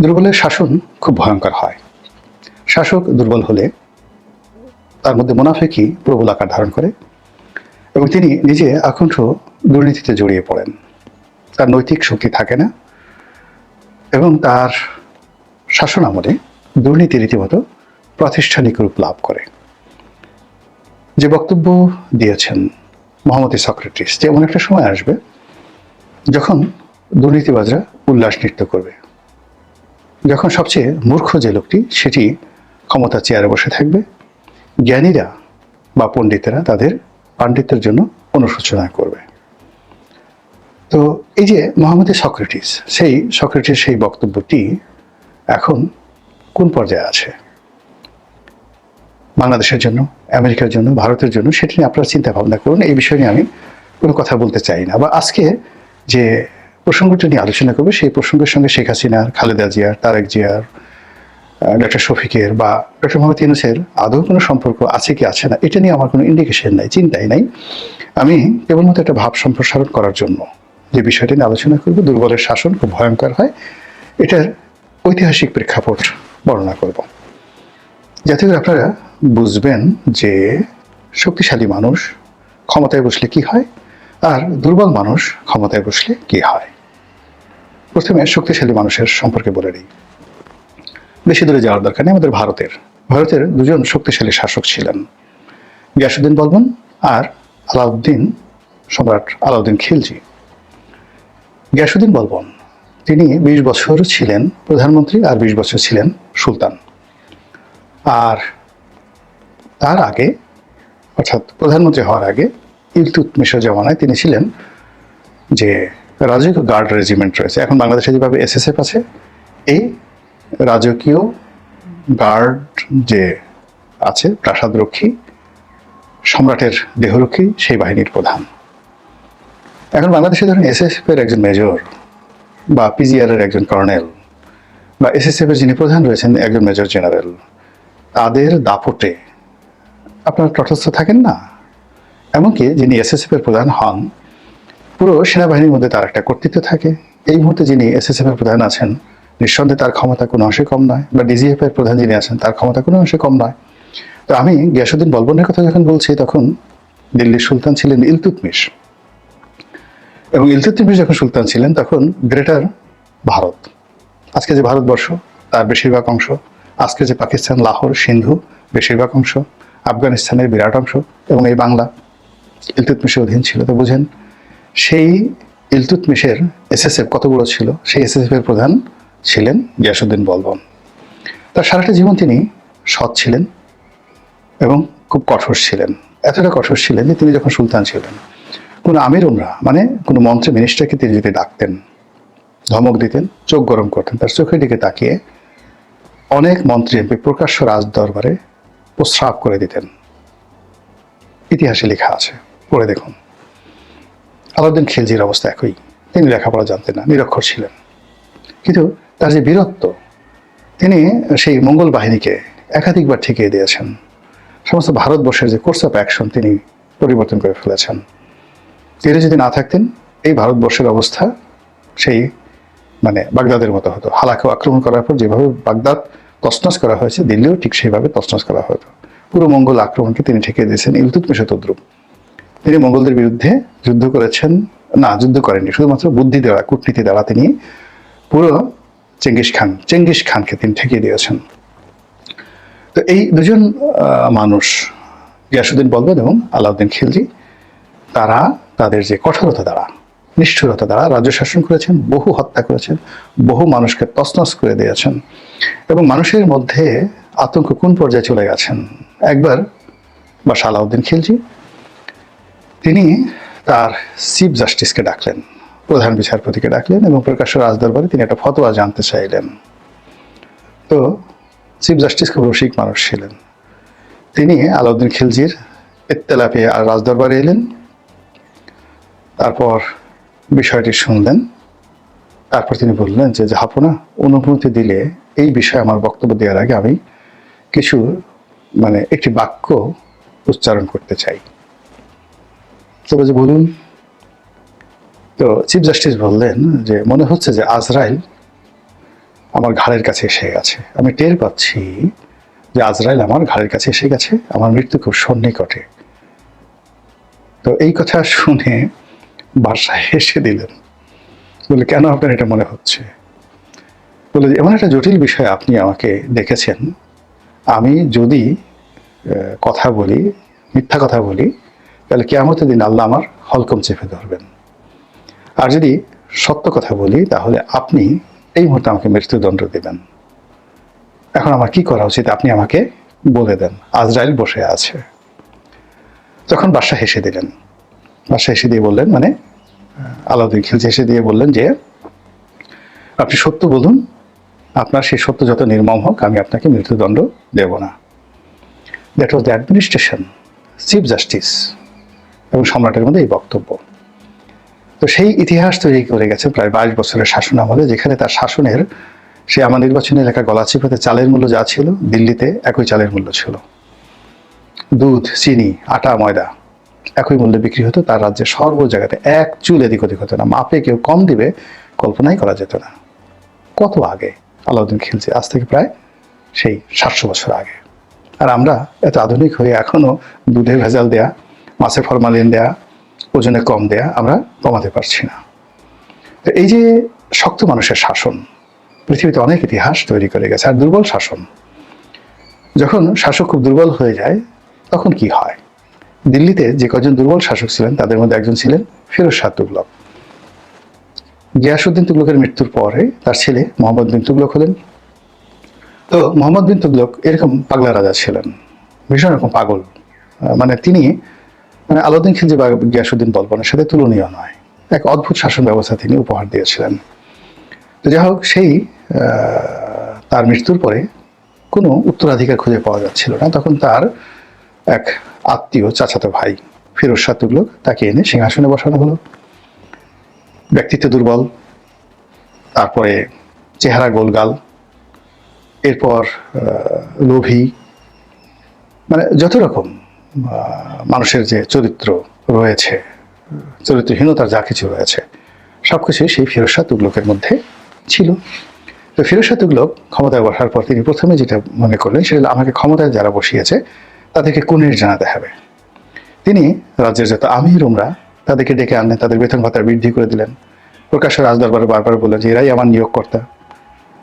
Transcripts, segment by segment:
দুর্বলের শাসন খুব ভয়ঙ্কর হয়। শাসক দুর্বল হলে তার মধ্যে মুনাফিকি প্রবল আকার ধারণ করে এবং তিনি নিজে আকণ্ঠ দুর্নীতিতে জড়িয়ে পড়েন। তার নৈতিক শক্তি থাকে না এবং তার শাসন আমলে দুর্নীতি রীতিমতো প্রাতিষ্ঠানিক রূপ লাভ করে। যে বক্তব্য দিয়েছেন মোহাম্মদ সক্রেটিস যে এমন একটা সময় আসবে যখন দুর্নীতিবাজরা উল্লাস নৃত্য করবে, যখন সবচেয়ে মূর্খ যে লোকটি সেটি ক্ষমতার চেয়ারে বসে থাকবে, জ্ঞানীরা বা পণ্ডিতেরা তাদের পাণ্ডিত্যের জন্য অনুশোচনা করবে। তো এই যে মোহাম্মদ সক্রেটিস সেই বক্তব্যটি এখন কোন পর্যায়ে আছে বাংলাদেশের জন্য, আমেরিকার জন্য, ভারতের জন্য, সেটা নিয়ে আপনারা চিন্তা ভাবনা করুন। এই বিষয় নিয়ে আমি কোনো কথা বলতে চাই না। বা আজকে যে প্রসঙ্গটি নিয়ে আলোচনা করবে সেই প্রসঙ্গের সঙ্গে শেখ হাসিনার, খালেদা জিয়ার, তারেক জিয়ার, ডক্টর শফিকের বা ডক্টর মোহাম্মদ ইউনূসের আদৌ কোনো সম্পর্ক আছে কি আছে না, এটা নিয়ে আমার কোনো ইন্ডিকেশন নাই, চিন্তাই নাই। আমি কেবলমাত্র একটা ভাব সম্প্রসারণ করার জন্য যে বিষয়টি নিয়ে আলোচনা করব, দুর্বলের শাসন খুব ভয়ঙ্কর হয়, এটার ঐতিহাসিক প্রেক্ষাপট বর্ণনা করব, যাতে করে আপনারা বুঝবেন যে শক্তিশালী মানুষ ক্ষমতায় বসলে কি হয় আর দুর্বল মানুষ ক্ষমতায় বসলে কি হয়। প্রথমে শক্তিশালী মানুষের সম্পর্কে বলে নিই। বেশি দূরে যাওয়ার দরকার নেই। আমাদের ভারতের দুজন শক্তিশালী শাসক ছিলেন, গিয়াসউদ্দিন বলবন আর সম্রাট আলাউদ্দিন খিলজি। গিয়াসউদ্দিন বলবন তিনি 20 বছর ছিলেন প্রধানমন্ত্রী আর 20 বছর ছিলেন সুলতান। আর তার আগে, অর্থাৎ প্রধানমন্ত্রী হওয়ার আগে ইলতুৎমিশের জামানায় তিনি ছিলেন যে রাজকীয় গার্ড রেজিমেন্ট রয়েছে, এখন বাংলাদেশে যেভাবে এসএসএফ আছে, এই রাজকীয় গার্ড যে আছে, প্রাসাদরক্ষী, সম্রাটের দেহরক্ষী, সেই বাহিনীর প্রধান। এখন বাংলাদেশে ধরেন এসএসএফ এর একজন মেজর বা পিজিআর এর একজন কর্নেল বা এসএসএফ এর যিনি প্রধান রয়েছেন একজন মেজর জেনারেল, তাদের দাপটে আপনারা তটস্থ থাকেন না। এমনকি যিনি এসএসএফ এর প্রধান হন, পুরো সেনাবাহিনীর মধ্যে তার একটা কর্তৃত্ব থাকে। এই মুহূর্তে যিনি এসএসএফ এর প্রধান আছেন, নিঃসন্দেহে তার ক্ষমতা কোনো অংশে কম নয়, বা ডিজিএফ এর প্রধান যিনি আছেন তার ক্ষমতা কোনো অংশে কম নয়। তো আমি গিয়াসউদ্দিন বলবনের কথা যখন বলছি, তখন দিল্লির সুলতান ছিলেন ইলতুৎমিশ, এবং ইলতুৎমিশ যখন সুলতান ছিলেন তখন গ্রেটার ভারত, আজকে যে ভারতবর্ষ তার বেশিরভাগ অংশ, আজকে যে পাকিস্তান, লাহোর, সিন্ধু বেশিরভাগ অংশ, আফগানিস্তানের বিরাট অংশ এবং এই বাংলা ইলতুৎমিশের অধীন ছিল। তো বুঝেন সেই ইলতুৎমিশের এসএসএফ কত বড় ছিল। সেই এসএসএফ এর প্রধান ছিলেন গিয়াসউদ্দিন বলবন। তার সারাটা জীবন তিনি সৎ ছিলেন এবং খুব কঠোর ছিলেন। এতটা কঠোর ছিলেন যে তিনি যখন সুলতান ছিলেন, কোনো আমির উমরা মানে কোনো মন্ত্রী মিনিস্টারকে তিনি যদি ডাকতেন, ধমক দিতেন, চোখ গরম করতেন, তার চোখের দিকে তাকিয়ে অনেক মন্ত্রী এমপি প্রকাশ্য রাজ দরবারে প্রস্রাব করে দিতেন। ইতিহাসে লেখা আছে, পড়ে দেখুন। আলাউদ্দিন খিলজির অবস্থা একই। তিনি লেখাপড়া জানতেন না, নিরক্ষর ছিলেন, কিন্তু তার যে বীরত্ব, তিনি সেই মঙ্গল বাহিনীকে একাধিকবার ঠেকিয়ে দিয়েছেন। সমস্ত ভারতবর্ষের যে কোর্স অফ অ্যাকশন তিনি পরিবর্তন করে ফেলেছেন। তিনি যদি না থাকতেন, এই ভারতবর্ষের অবস্থা সেই বাগদাদের মতো হতো। হালাকেও আক্রমণ করার পর যেভাবে বাগদাদ তছনছ করা হয়েছে, দিল্লিও ঠিক সেইভাবে তছনছ করা হতো। পুরো মঙ্গল আক্রমণকে তিনি ঠেকিয়ে দিয়েছেন ইলতুৎমিশ তদ্রূপ। তিনি মঙ্গলদের বিরুদ্ধে যুদ্ধ করেছেন, না যুদ্ধ করেননি, শুধুমাত্র বুদ্ধি দেওয়া, কূটনীতি দেওয়া তিনি পুরো চেঙ্গিস খানকে তিনি ঠেকিয়ে দিয়েছেন। তো এই দুজন মানুষ, গিয়াসউদ্দিন বলবন এবং আলাউদ্দিন খিলজি, তারা তাদের যে কঠোরতা দ্বারা, নিষ্ঠুরতা দ্বারা রাজ্য শাসন করেছেন, বহু হত্যা করেছেন, বহু মানুষকে তছনছ করে দিয়েছেন এবং মানুষের মধ্যে আতঙ্ক কোন পর্যায়ে চলে গেছেন। একবার বাদশাহ আলাউদ্দিন খিলজি তিনি তার চিফ জাস্টিসকে ডাকলেন, প্রধান বিচারপতিকে ডাকলেন এবং প্রকাশ্য রাজদরবারে তিনি একটা ফতোয়া জানতে চাইলেন। তো চিফ জাস্টিস খুব রসিক মানুষ ছিলেন, তিনি আলাউদ্দিন খিলজির ইত্তেলা পেয়ে আর রাজদরবারে এলেন। তারপর বিষয়টি শুনলেন, তারপর তিনি বললেন যে জাহাপনা, অনুমতি দিলে এই বিষয়ে আমার বক্তব্য দেওয়ার আগে আমি কিছু একটি বাক্য উচ্চারণ করতে চাই। তবে যে বলুন। তো চিফ জাস্টিস বললেন যে মনে হচ্ছে যে আজরাইল আমার ঘাড়ের কাছে এসে গেছে। আমি টের পাচ্ছি যে আজরাইল আমার ঘাড়ের কাছে এসে গেছে, আমার মৃত্যু খুব সন্নিকটে। তো এই কথা শুনে বাসায় হেসে দিলেন, বলে কেন আপনার এটা মনে হচ্ছে? বলে এমন একটা জটিল বিষয় আপনি আমাকে ডেকেছেন, আমি যদি কথা বলি, মিথ্যা কথা বলি, তাহলে কিয়ামতের দিন আল্লাহ আমার হলকম চেপে ধরবেন। আর যদি সত্য কথা বলি তাহলে আপনি এই মুহূর্তে আমাকে মৃত্যুদণ্ড দেবেন। এখন আমার কি করা উচিত আপনি আমাকে বলে দেন। আজরাইল বসে আছে। তখন বাদশাহ হেসে দিলেন। বাদশাহ হেসে দিয়ে বললেন, মানে আলাউদ্দিন খিলজি হেসে দিয়ে বললেন যে আপনি সত্য বলুন, আপনার সেই সত্য যত নির্মম হোক আমি আপনাকে মৃত্যুদণ্ড দেব না। That was the administration, chief justice এবং সম্রাটের মধ্যে এই বক্তব্য। তো সেই ইতিহাস তৈরি করে গেছে প্রায় 22 বছরের শাসন আমলে, যেখানে তার শাসনের সে আমার নির্বাচনী এলাকা গলাচিপাতে চালের মূল্য যা ছিল, দিল্লিতে একই চালের মূল্য ছিল। দুধ, চিনি, আটা, ময়দা একই মূল্যে বিক্রি হতো। তার রাজ্যের সর্ব জায়গাতে এক চুল এদিক ওদিক হতো না। মাপে কেউ কম দিবে কল্পনাই করা যেত না। কত আগে? আলাউদ্দিন খিলজি, আজ থেকে প্রায় সেই 700 বছর আগে। আর আমরা এত আধুনিক হয়ে এখনো দুধে ভেজাল দেয়া, মাছে ফরমালিন দেয়া, ওজনে কম দেয়া আমরা কমাতে পারছি না। তো এই যে শক্ত মানুষের শাসন পৃথিবীতে অনেক ইতিহাস তৈরি করে গেছে। আর দুর্বল শাসন, যখন শাসক খুব দুর্বল হয়ে যায় তখন কি হয়? দিল্লিতে যে কজন দুর্বল শাসক ছিলেন তাদের মধ্যে একজন ছিলেন ফিরোজ শাহ তুগলক। গিয়াসউদ্দিন তুগলকের মৃত্যুর পরে তার ছেলে মোহাম্মদ বিন তুগলক হলেন। তো মোহাম্মদ বিন তুগলক এরকম পাগলা রাজা ছিলেন, ভীষণ রকম পাগল। মানে তিনি আলাউদ্দিন খিলজি বা গিয়াসউদ্দিন বলবনের সাথে তুলনীয় নয়। এক অদ্ভুত শাসন ব্যবস্থা তিনি উপহার দিয়েছিলেন। তো যাই হোক, সেই তার মৃত্যুর পরে কোনো উত্তরাধিকার খুঁজে পাওয়া যাচ্ছিল না। তখন তার এক আত্মীয়, চাচাতো ভাই ফিরোজ শাহ তুগলক, তাকে এনে সিংহাসনে বসানো হলো। ব্যক্তিত্ব দুর্বল, তারপরে চেহারা গোলগাল, এরপর লোভী, মানে যত রকম মানুষের যে চরিত্র রয়েছে, চরিত্রহীনতার যা কিছু রয়েছে সবকিছুই সেই ফিরোজ শাহ তুগলকের মধ্যে ছিল। তো ফিরোজ শাহ তুগলক ক্ষমতায় বসার পর তিনি প্রথমে যেটা মনে করলেন সেটা আমাকে ক্ষমতায় যারা বসিয়েছে তাদেরকে কুনির জানাতে হবে। তিনি রাজ্যের যত আমির উমরা তাদেরকে ডেকে আনলেন, তাদের বেতন ভাতা বৃদ্ধি করে দিলেন। প্রকাশ্য রাজদরবারে বারবার বললেন যে এরাই আমার নিয়োগকর্তা।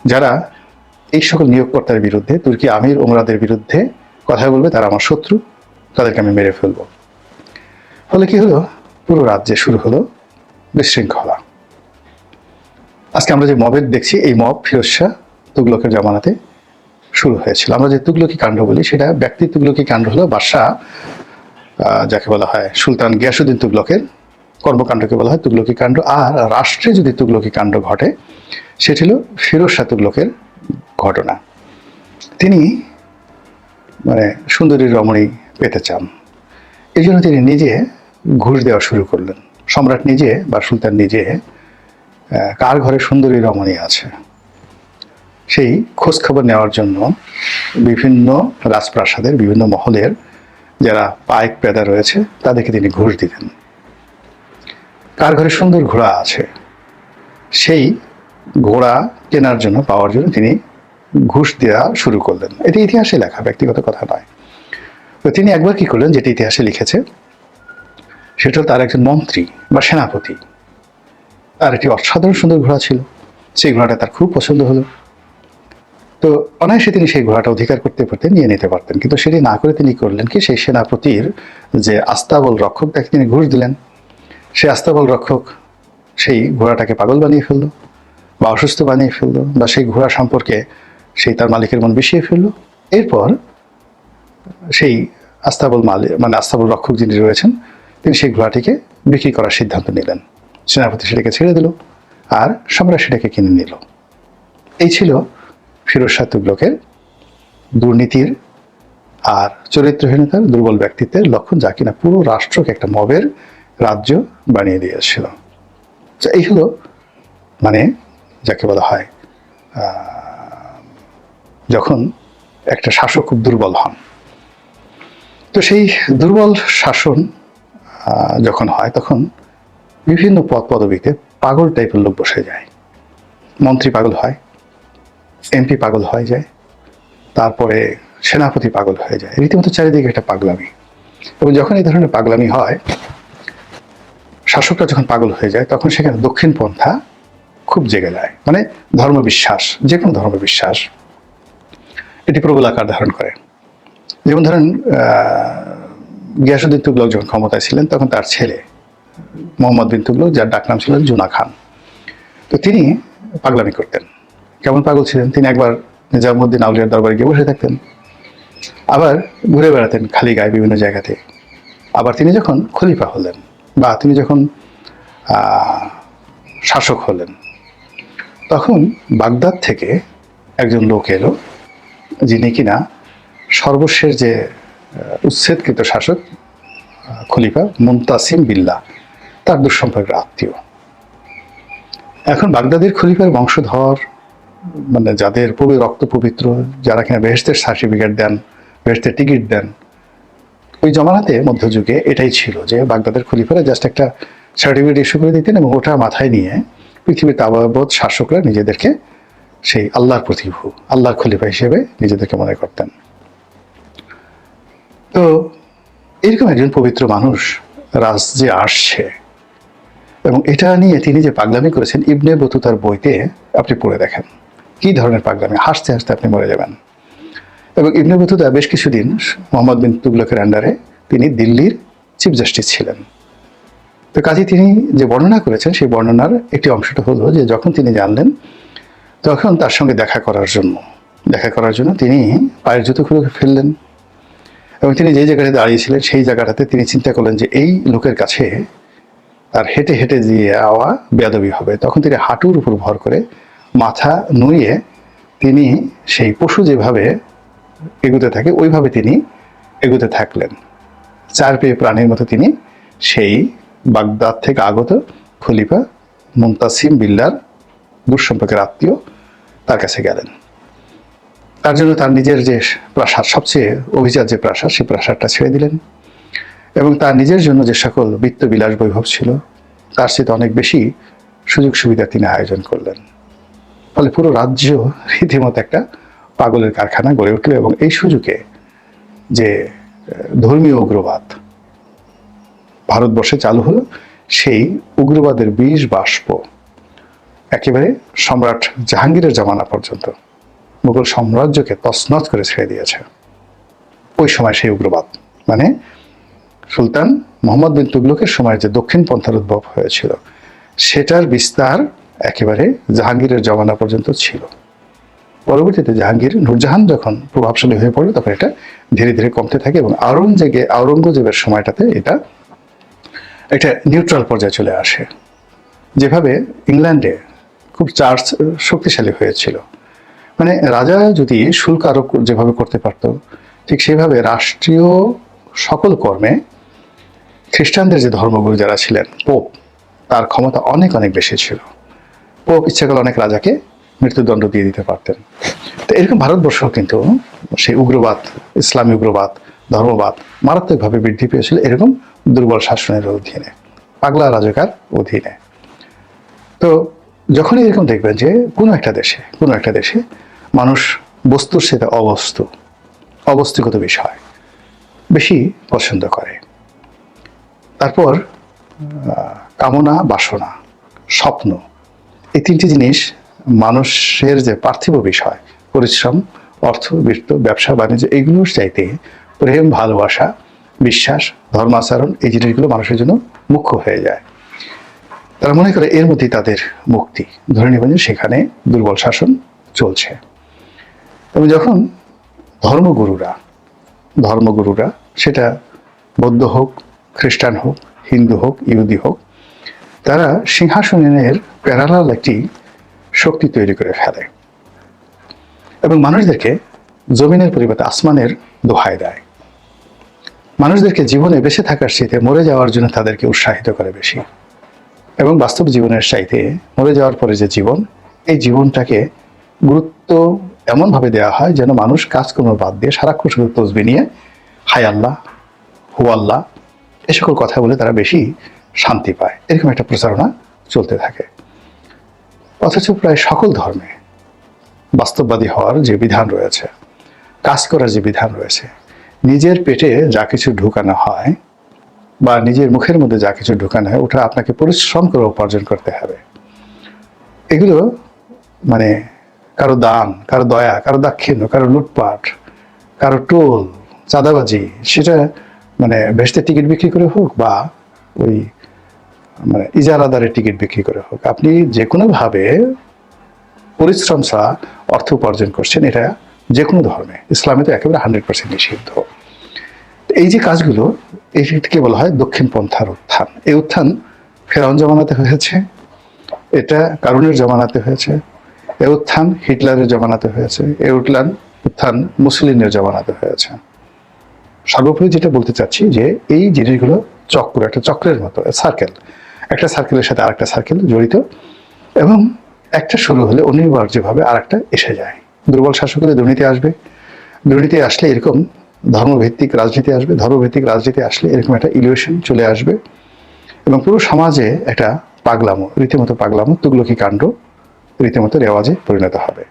যারা এই সকল নিয়োগকর্তার বিরুদ্ধে, তুর্কি আমির উমরাদের বিরুদ্ধে কথা বলবে তারা আমার শত্রু, তাদেরকে আমি মেরে ফেলবো। ফলে কি হলো? পুরো রাজ্যে শুরু হলো বিশৃঙ্খলা। আজকে আমরা যে মবের দেখছি, এই মব ফিরোজ শাহ তুগলকের জামানাতে শুরু হয়েছিল। আমরা যে তুগলকি কাণ্ড বলি সেটা ব্যক্তি তুগলকি কাণ্ড হলো বাদশাহ, যাকে বলা হয় সুলতান গিয়াসউদ্দিন তুগলকের কর্মকাণ্ডকে বলা হয় তুগলকি কাণ্ড। আর রাষ্ট্রে যদি তুগলকি কাণ্ড ঘটে সেটি হলো ফিরোজ শাহ তুগলকের ঘটনা। তিনি সুন্দরী রমণী পেতে চান, এই জন্য তিনি নিজে ঘুষ দেওয়া শুরু করলেন। সম্রাট নিজে বা সুলতান নিজে কার ঘরে সুন্দরী রমণী আছে সেই খোঁজ খবর নেওয়ার জন্য বিভিন্ন রাজপ্রাসাদের বিভিন্ন মহলের যারা পাইক পেদা রয়েছে তাদেরকে তিনি ঘুষ দিতেন। কার ঘরে সুন্দর ঘোড়া আছে সেই ঘোড়া কেনার জন্য, পাওয়ার জন্য তিনি ঘুষ দেওয়া শুরু করলেন। এটি ইতিহাসে লেখা, ব্যক্তিগত কথা নয়। তো তিনি একবার কি করলেন, যেটি ইতিহাসে লিখেছে সেটা তার একজন মন্ত্রী বা সেনাপতি, তার একটি অসাধারণ সুন্দর ঘোড়া ছিল। সেই ঘোড়াটা তার খুব পছন্দ হলো। তো অনায়াসে তিনি সেই ঘোড়াটা অধিকার করতে পারতেন, নিয়ে নিতে পারতেন, কিন্তু সেটি না করে তিনি করলেন কি, সেই সেনাপতির যে আস্তাবল রক্ষক তাকে তিনি ঘুষ দিলেন। সেই আস্তাবল রক্ষক সেই ঘোড়াটাকে পাগল বানিয়ে ফেললো বা অসুস্থ বানিয়ে ফেললো, বা সেই ঘোড়া সম্পর্কে সেই তার মালিকের মন বিষিয়ে ফেললো। এরপর সেই আস্তাবল মালিক, আস্তাবল রক্ষক যিনি রয়েছেন, তিনি সেই ঘোড়াটিকে বিক্রি করার সিদ্ধান্ত নিলেন। সেনাপতি সেটাকে ছেড়ে দিল আর সম্রাট সেটাকে কিনে নিল। এই ছিল ফিরোজ শাহ তুগলকের দুর্নীতির আর চরিত্রহীনতার, দুর্বল ব্যক্তিত্বের লক্ষণ, যা কিনা পুরো রাষ্ট্রকে একটা মবের রাজ্য বানিয়ে দিয়েছিল। এই হলো যাকে বলা হয় যখন একটা শাসক খুব দুর্বল হন। তো সেই দুর্বল শাসন যখন হয় তখন বিভিন্ন পদ পদবীতে পাগল টাইপের লোক বসে যায়। মন্ত্রী পাগল হয়, এমপি পাগল হয়ে যায়, তারপরে সেনাপতি পাগল হয়ে যায়, রীতিমতো চারিদিকে একটা পাগলামি। এবং যখন এই ধরনের পাগলামি হয়, শাসকরা যখন পাগল হয়ে যায়, তখন সেখানে দক্ষিণ পন্থা খুব জেগে যায়। মানে ধর্মবিশ্বাস, যে কোনো ধর্মবিশ্বাস এটি প্রবল আকার ধারণ করে। যেমন ধরেন গিয়াসউদ্দিন তুগলক যখন ক্ষমতায় ছিলেন, তখন তার ছেলে মোহাম্মদ বিন তুগলক, যার ডাকনাম ছিল জুনা খান, তো তিনি পাগলামি করতেন। কেমন পাগল ছিলেন, তিনি একবার নিজামুদ্দিন আউলিয়ার দরবারে গিয়ে বসে থাকতেন, আবার ঘুরে বেড়াতেন খালি গায়ে বিভিন্ন জায়গাতে। আবার তিনি যখন খলিফা হলেন বা তিনি যখন শাসক হলেন, তখন বাগদাদ থেকে একজন লোক এলো, যিনি কিনা সর্বশেষ যে উচ্ছেদকৃত শাসক খলিফা মুনতাসিম বিল্লাহ, তার দুঃসম্পর্কের আত্মীয়। এখন বাগদাদের খলিফার বংশধর, মানে যাদের রক্ত পবিত্র, যারা কিনা বেহেশতের সার্টিফিকেট দেন, বেহেশতের টিকিট দেন, ওই জমানাতে মধ্যযুগে এটাই ছিল যে বাগদাদের খলিফারা জাস্ট একটা সার্টিফিকেট ইস্যু করে দিতেন এবং ওটা মাথায় নিয়ে পৃথিবীর তাওয়াবৎ শাসকরা নিজেদেরকে সেই আল্লাহর প্রতিভু, আল্লাহর খলিফা হিসেবে নিজেদেরকে মনে করতেন। তো এরকম একজন পবিত্র মানুষ রাজ্যে আসছে, এবং এটা নিয়ে তিনি যে পাগলামি করেছেন, ইবনে বতুতার বইতে আপনি পড়ে দেখেন কি ধরনের পাগলামি, হাসতে হাসতে আপনি মরে যাবেন। এবং ইবনে বতুতা বেশ কিছুদিন মোহাম্মদ বিন তুগলকের আন্ডারে তিনি দিল্লির চিফ জাস্টিস ছিলেন। তো কাজে তিনি যে বর্ণনা করেছেন, সেই বর্ণনার একটি অংশটা হলো যে যখন তিনি জানলেন, তখন তার সঙ্গে দেখা করার জন্য তিনি পায়ের জুতো খুলে ফেললেন। এবং তিনি যে জায়গাটাতে দাঁড়িয়েছিলেন, সেই জায়গাটাতে তিনি চিন্তা করলেন যে এই লোকের কাছে তার হেঁটে হেঁটে দিয়ে আওয়া বেয়াদবি হবে। তখন তিনি হাঁটুর উপর ভর করে মাথা নুইয়ে তিনি সেই পশু যেভাবে এগুতে থাকে ওইভাবে তিনি এগুতে থাকলেন। চার পেয়ে প্রাণীর মতো তিনি সেই বাগদাদ থেকে আগত খলিফা মুনতাসিম বিল্লার দুঃসম্পর্কের আত্মীয় তার কাছে গেলেন। তার জন্য তার নিজের যে প্রাসাদ, সবচেয়ে অভিজাত যে প্রাসাদ, সেই প্রাসাদটা ছেড়ে দিলেন। এবং তার নিজের জন্য যে সকল বিত্ত বিলাস বৈভব ছিল, তার চেয়ে অনেক বেশি সুযোগ সুবিধা তিনি আয়োজন করলেন। ফলে পুরো রাজ্য রীতিমতো একটা পাগলের কারখানা গড়ে উঠল। এবং এই সুযোগে যে ধর্মীয় উগ্রবাদ ভারতবর্ষে চালু হলো, সেই উগ্রবাদের বীজ বাষ্প একেবারে সম্রাট জাহাঙ্গীরের জামানা পর্যন্ত মুঘল সাম্রাজ্যকে তছনছ করে ছেড়ে দিয়েছে। ওই সময় সেই উগ্রবাদ, মানে সুলতান মোহাম্মদ বিন তুগলকের সময় যে দক্ষিণ পন্থার উদ্ভব হয়েছিল, সেটার বিস্তার একেবারে জাহাঙ্গীরের জমানা পর্যন্ত ছিল। পরবর্তীতে নূরজাহান যখন প্রভাবশালী হয়ে পড়ে, তখন এটা ধীরে ধীরে কমতে থাকে এবং আওরঙ্গজেবের সময়টাতে এটা একটা নিউট্রাল পর্যায়ে চলে আসে। যেভাবে ইংল্যান্ডে খুব চার্চ শক্তিশালী হয়েছিল, মানে রাজা যদি শুল্ক আরোপ যেভাবে করতে পারত, ঠিক সেভাবে রাষ্ট্রীয় সকল কর্মে খ্রিস্টানদের যে ধর্মগুরু যারা ছিলেন, পোপ, তার ক্ষমতা অনেক অনেক বেশি ছিল। পোপ ইচ্ছা করলে অনেক রাজাকে মৃত্যুদণ্ড দিয়ে দিতে পারতেন। তো এরকম ভারতবর্ষ কিন্তু সেই উগ্রবাদ, ইসলামী উগ্রবাদ, ধর্মবাদ মারাত্মকভাবে বৃদ্ধি পেয়েছিল এরকম দুর্বল শাসনের অধীনে, পাগলা রাজাকার অধীনে। তো যখনই এরকম দেখবেন যে কোনো একটা দেশে মানুষ বস্তুর সাথে অবস্তুগত বিষয় বেশি পছন্দ করে, তারপর কামনা, বাসনা, স্বপ্ন, এই তিনটি জিনিস মানুষের যে পার্থিব বিষয়, পরিশ্রম, অর্থ, বৃত্ত, ব্যবসা বাণিজ্য, এইগুলোর চাইতে প্রেম, ভালোবাসা, বিশ্বাস, ধর্মাচরণ, এই জিনিসগুলো মানুষের জন্য মুখ্য হয়ে যায়। তারা মনে করে এর মধ্যেই তাদের মুক্তি। ধরে নেবেন যে সেখানে দুর্বল শাসন চলছে। এবং যখন ধর্মগুরুরা সেটা বৌদ্ধ হোক, খ্রিস্টান হোক, হিন্দু হোক, ইহুদি হোক, তারা সিংহাসনের প্যারালাল একটি শক্তি তৈরি করে ফেলে এবং মানুষদেরকে জমিনের পরিবর্তে আসমানের দোহাই দেয়। মানুষদেরকে জীবনে বেঁচে থাকার চাইতে মরে যাওয়ার জন্য তাদেরকে উৎসাহিত করে বেশি। এবং বাস্তব জীবনের চাইতে মরে যাওয়ার পরে যে জীবন, এই জীবনটাকে গুরুত্ব এমনভাবে দেওয়া হয় যেন মানুষ কাজকর্ম বাদ দিয়ে সারাক্ষণ শুধু তসবিহ নিয়ে হায় আল্লাহ, হু আল্লাহ, এ সকল কথা বলে তারা বেশি শান্তি পায়। এরকম একটা প্রচারণা চলতে থাকে। অথচ প্রায় সকল ধর্মে বাস্তববাদী হওয়ার যে বিধান রয়েছে, কাজ করার যে বিধান রয়েছে, নিজের পেটে যা কিছু ঢুকানো হয় বা নিজের মুখের মধ্যে যা কিছু ঢুকানো হয় ওটা আপনাকে পরিশ্রম করে উপার্জন করতে হবে। এগুলো মানে কারো দান, কারো দয়া, কারো দাক্ষিণ্য, কারো লুটপাট, কারো টোল, চাঁদাবাজি, সেটা মানে ভেস্তের টিকিট বিক্রি করে হোক বা ওই মানে ইজারাদারের টিকিট বিক্রি করে হোক, আপনি যে কোনোভাবে পরিশ্রম ছাড়া অর্থ উপার্জন করছেন, এটা যে কোনো ধর্মে, ইসলামে তো একেবারে 100% নিষিদ্ধ। এই যে কাজগুলো, এইটাকে বলা হয় দক্ষিণ পন্থার উত্থান। এই উত্থান ফেরাউন জমানাতে হয়েছে, এটা কারুনের জমানাতে হয়েছে, এ উত্থান হিটলারের জমানাতে হয়েছে, এ উত্থান মুসলিনের জমানাতে হয়েছে। সর্বোপরি যেটা বলতে চাচ্ছি যে এই জিনিসগুলো চক্র, একটা চক্রের মতো, সার্কেল, একটা সার্কেলের সাথে আরেকটা সার্কেল জড়িত, এবং একটা শুরু হলে অনিবার্যভাবে আরেকটা এসে যায়। দুর্বল শাসক হলে দুর্নীতি আসবে, দুর্নীতি আসলে এরকম ধর্মভিত্তিক রাজনীতি আসবে, ধর্মভিত্তিক রাজনীতি আসলে এরকম একটা ইলিউশন চলে আসবে, এবং পুরো সমাজে একটা পাগলামো, রীতিমতো পাগলামো, তুগলকি কাণ্ড রীতিমতো রেওয়াজে পরিণত হবে।